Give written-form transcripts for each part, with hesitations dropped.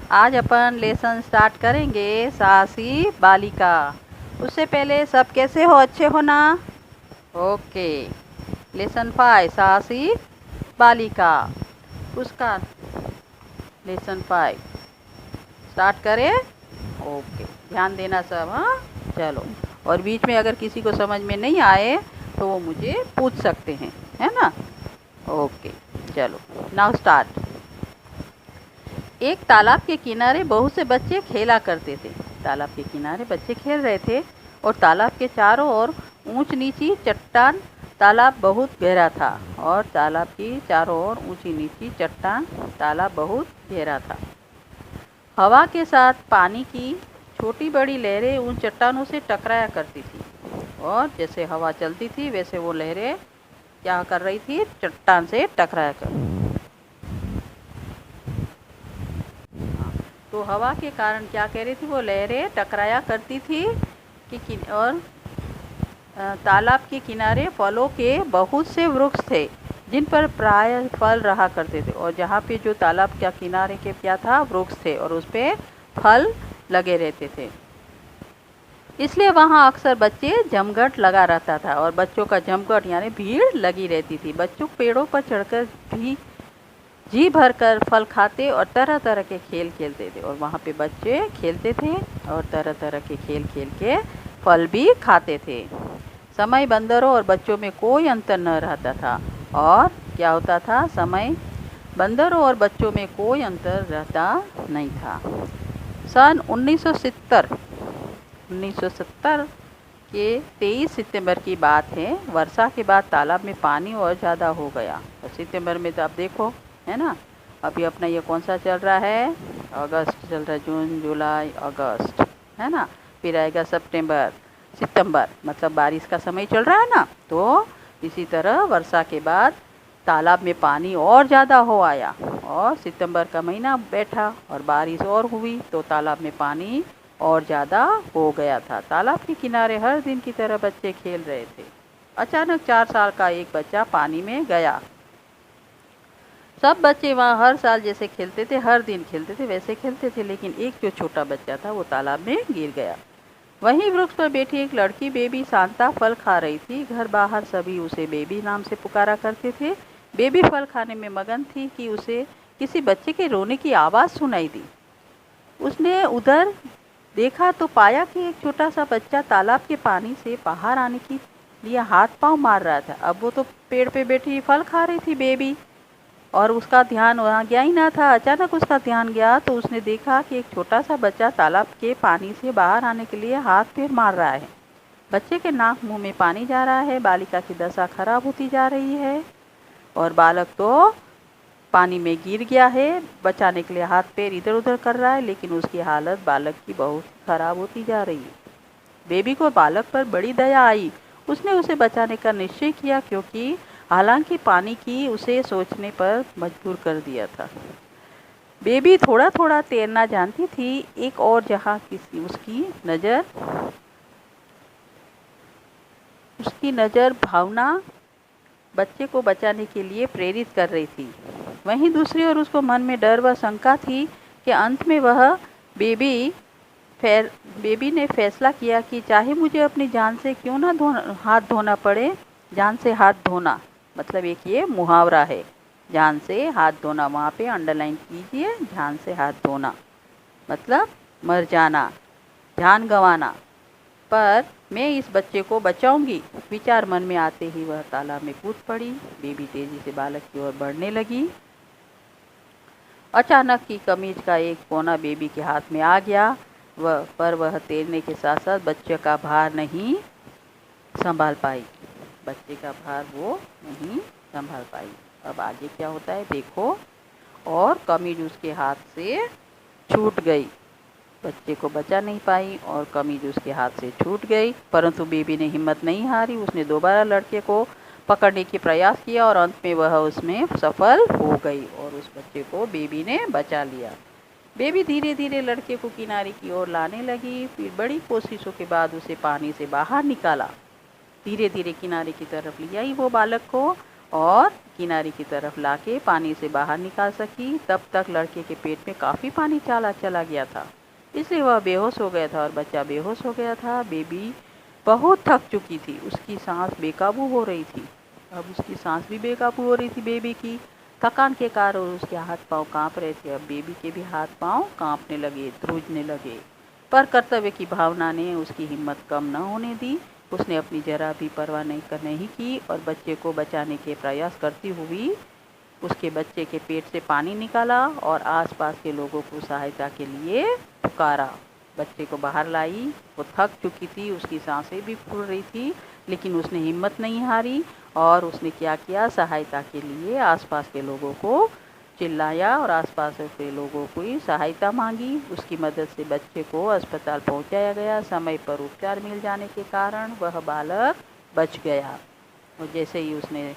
आज अपन lesson start करेंगे साहसी बालिका। उससे पहले सब कैसे हो, अच्छे हो ना? ओके। लेसन 5 साहसी बालिका। उसका लेसन 5 स्टार्ट करें। ओके, ध्यान देना सब। हाँ, चलो। और बीच में अगर किसी को समझ में नहीं आए तो वो मुझे पूछ सकते हैं, है ना? ओके, चलो नाउ स्टार्ट। एक तालाब के किनारे बहुत से बच्चे खेला करते थे। तालाब के किनारे बच्चे खेल रहे थे और तालाब के चारों ओर ऊंच नीची चट्टान। तालाब बहुत गहरा था और तालाब की चारों ओर ऊंची नीची चट्टान। तालाब बहुत गहरा था। हवा के साथ पानी की छोटी बड़ी लहरें उन चट्टानों से टकराया करती थी और जैसे हवा चलती थी वैसे वो लहरें क्या कर रही थी, चट्टान से टकराया कर। तो हवा के कारण क्या कह रही थी, वो लहरें टकराया करती थी और तालाब के किनारे फलों के बहुत से वृक्ष थे जिन पर प्राय फल रहा करते थे। और जहाँ पे जो तालाब के किनारे के क्या था, वृक्ष थे और उस पर फल लगे रहते थे, इसलिए वहाँ अक्सर बच्चे जमघट लगा रहता था और बच्चों का जमघट यानी भीड़ लगी रहती थी। बच्चों पेड़ों पर चढ़कर भी जी भर कर फल खाते और तरह तरह के खेल खेलते थे। और वहाँ पे बच्चे खेलते थे और तरह तरह के खेल खेल के फल भी खाते थे। समय बंदरों और बच्चों में कोई अंतर न रहता था। और क्या होता था, समय बंदरों और बच्चों में कोई अंतर रहता नहीं था। सन 1970 के 23 सितंबर की बात है। वर्षा के बाद तालाब में पानी और ज़्यादा हो गया। और सितंबर में तो आप देखो, है ना, अभी अपना ये कौन सा चल रहा है, अगस्त चल रहा है, जून जुलाई अगस्त, है ना। फिर आएगा सितंबर मतलब बारिश का समय चल रहा है ना। तो इसी तरह वर्षा के बाद तालाब में पानी और ज़्यादा हो आया और सितंबर का महीना बैठा और बारिश और हुई तो तालाब में पानी और ज़्यादा हो गया था। तालाब के किनारे हर दिन की तरह बच्चे खेल रहे थे। अचानक 4 साल का एक बच्चा पानी में गया। सब बच्चे वहाँ हर साल जैसे खेलते थे, हर दिन खेलते थे वैसे खेलते थे, लेकिन एक जो छोटा बच्चा था वो तालाब में गिर गया। वहीं वृक्ष पर बैठी एक लड़की बेबी शांता फल खा रही थी। घर बाहर सभी उसे बेबी नाम से पुकारा करते थे। बेबी फल खाने में मगन थी कि उसे किसी बच्चे के रोने की आवाज़ सुनाई दी। उसने उधर देखा तो पाया कि एक छोटा सा बच्चा तालाब के पानी से बाहर आने के लिए हाथ पांव मार रहा था। अब वो तो पेड़ पे बैठी फल खा रही थी बेबी और उसका ध्यान वहाँ गया ही ना था। अचानक उसका ध्यान गया तो उसने देखा कि एक छोटा सा बच्चा तालाब के पानी से बाहर आने के लिए हाथ पैर मार रहा है। बच्चे के नाक मुंह में पानी जा रहा है। बालिका की दशा खराब होती जा रही है और बालक तो पानी में गिर गया है। बचाने के लिए हाथ पैर इधर उधर कर रहा है, लेकिन उसकी हालत बालक की बहुत खराब होती जा रही है। बेबी को बालक पर बड़ी दया आई। उसने उसे बचाने का निश्चय किया, क्योंकि हालांकि पानी की उसे सोचने पर मजबूर कर दिया था। बेबी थोड़ा थोड़ा तैरना जानती थी। एक और जहाँ किसी उसकी नज़र भावना बच्चे को बचाने के लिए प्रेरित कर रही थी। वहीं दूसरी ओर उसको मन में डर व शंका थी कि अंत में वह बेबी ने फैसला किया कि चाहे मुझे अपनी जान से क्यों ना हाथ धोना पड़े। जान से हाथ धोना मतलब एक ये मुहावरा है, जान से हाथ धोना। वहाँ पे अंडरलाइन कीजिए, जान से हाथ धोना मतलब मर जाना, जान गंवाना, पर मैं इस बच्चे को बचाऊंगी। विचार मन में आते ही वह तालाब में कूद पड़ी। बेबी तेजी से बालक की ओर बढ़ने लगी। अचानक की कमीज का एक कोना बेबी के हाथ में आ गया। वह तैरने के साथ साथ बच्चे का भार नहीं संभाल पाई। बच्चे का भार वो नहीं संभाल पाई। अब आगे क्या होता है देखो। और कमीज उसके हाथ से छूट गई। बच्चे को बचा नहीं पाई और कमीज उसके हाथ से छूट गई, परंतु बेबी ने हिम्मत नहीं हारी। उसने दोबारा लड़के को पकड़ने की प्रयास किया और अंत में वह उसमें सफल हो गई और उस बच्चे को बेबी ने बचा लिया। बेबी धीरे धीरे लड़के को किनारे की ओर लाने लगी। फिर बड़ी कोशिशों के बाद उसे पानी से बाहर निकाला। धीरे धीरे किनारे की तरफ ले आई वो बालक को और किनारे की तरफ लाके पानी से बाहर निकाल सकी। तब तक लड़के के पेट में काफ़ी पानी चला गया था, इसलिए वह बेहोश हो गया था और बच्चा बेहोश हो गया था। बेबी बहुत थक चुकी थी, उसकी सांस बेकाबू हो रही थी। अब उसकी सांस भी बेकाबू हो रही थी बेबी की थकान के कारण। उसके हाथ पांव कांप रहे थे। अब बेबी के भी हाथ पांव कांपने लगे, ध्रुजने लगे। पर कर्तव्य की भावना ने उसकी हिम्मत कम न होने दी। उसने अपनी जरा भी परवाह नहीं की और बच्चे को बचाने के प्रयास करती हुई उसके बच्चे के पेट से पानी निकाला और आसपास के लोगों को सहायता के लिए पुकारा। बच्चे को बाहर लाई। वो थक चुकी थी, उसकी सांसें भी फूल रही थी, लेकिन उसने हिम्मत नहीं हारी और उसने क्या किया, सहायता के लिए आसपास के लोगों को चिल्लाया और आसपास के लोगों की सहायता मांगी। उसकी मदद से बच्चे को अस्पताल पहुंचाया गया। समय पर उपचार मिल जाने के कारण वह बालक बच गया। और जैसे ही उसने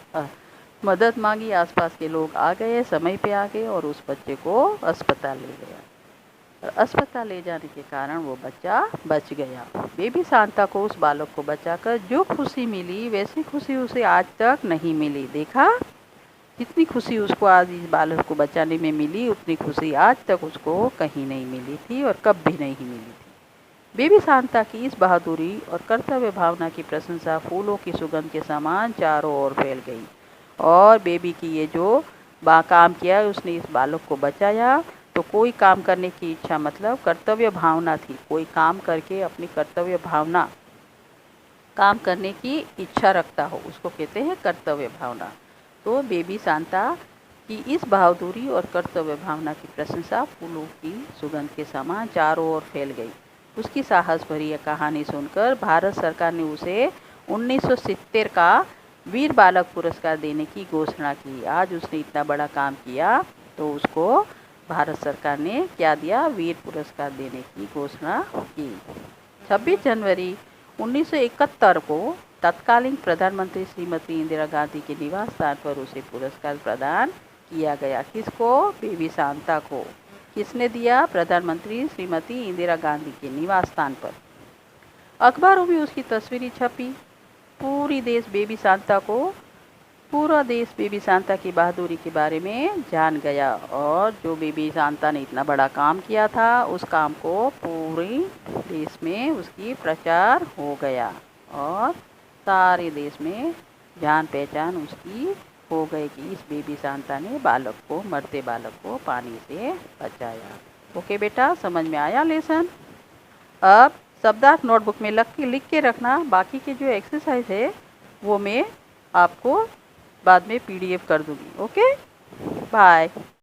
मदद मांगी, आसपास के लोग आ गए, समय पे आ गए और उस बच्चे को अस्पताल ले गया। और अस्पताल ले जाने के कारण वो बच्चा बच गया। बेबी शांता को उस बालक को बचाकर जो खुशी मिली, वैसी खुशी उसे आज तक नहीं मिली। देखा, जितनी खुशी उसको आज इस बालक को बचाने में मिली, उतनी खुशी आज तक उसको कहीं नहीं मिली थी और कब भी नहीं मिली थी। बेबी शांता की इस बहादुरी और कर्तव्य भावना की प्रशंसा फूलों की सुगंध के समान चारों ओर फैल गई। और बेबी की ये जो काम किया, उसने इस बालक को बचाया, तो कोई काम करने की इच्छा मतलब कर्तव्य भावना थी। कोई काम करके अपनी कर्तव्य भावना, काम करने की इच्छा रखता हो, उसको कहते हैं कर्तव्य भावना। तो बेबी शांता की इस बहादुरी और कर्तव्य भावना की प्रशंसा फूलों की सुगंध के समान चारों ओर फैल गई। उसकी साहस भरी यह कहानी सुनकर भारत सरकार ने उसे 1970 का वीर बालक पुरस्कार देने की घोषणा की। आज उसने इतना बड़ा काम किया तो उसको भारत सरकार ने क्या दिया, वीर पुरस्कार देने की घोषणा की। 26 जनवरी 1971 को तत्कालीन प्रधानमंत्री श्रीमती इंदिरा गांधी के निवास स्थान पर उसे पुरस्कार प्रदान किया गया। किसको? बेबी शांता को। किसने दिया? प्रधानमंत्री श्रीमती इंदिरा गांधी के निवास स्थान पर। अखबारों में उसकी तस्वीरें छपी। पूरा देश बेबी शांता की बहादुरी के बारे में जान गया और जो बेबी शांता ने इतना बड़ा काम किया था, उस काम को पूरे देश में उसकी प्रचार हो गया और सारे देश में जान पहचान उसकी हो गई कि इस बेबी शांता ने मरते बालक को पानी से बचाया। ओके बेटा, समझ में आया लेसन? अब शब्दार्थ नोटबुक में लिख के रखना। बाकी के जो एक्सरसाइज है वो मैं आपको बाद में PDF कर दूँगी। Okay, bye.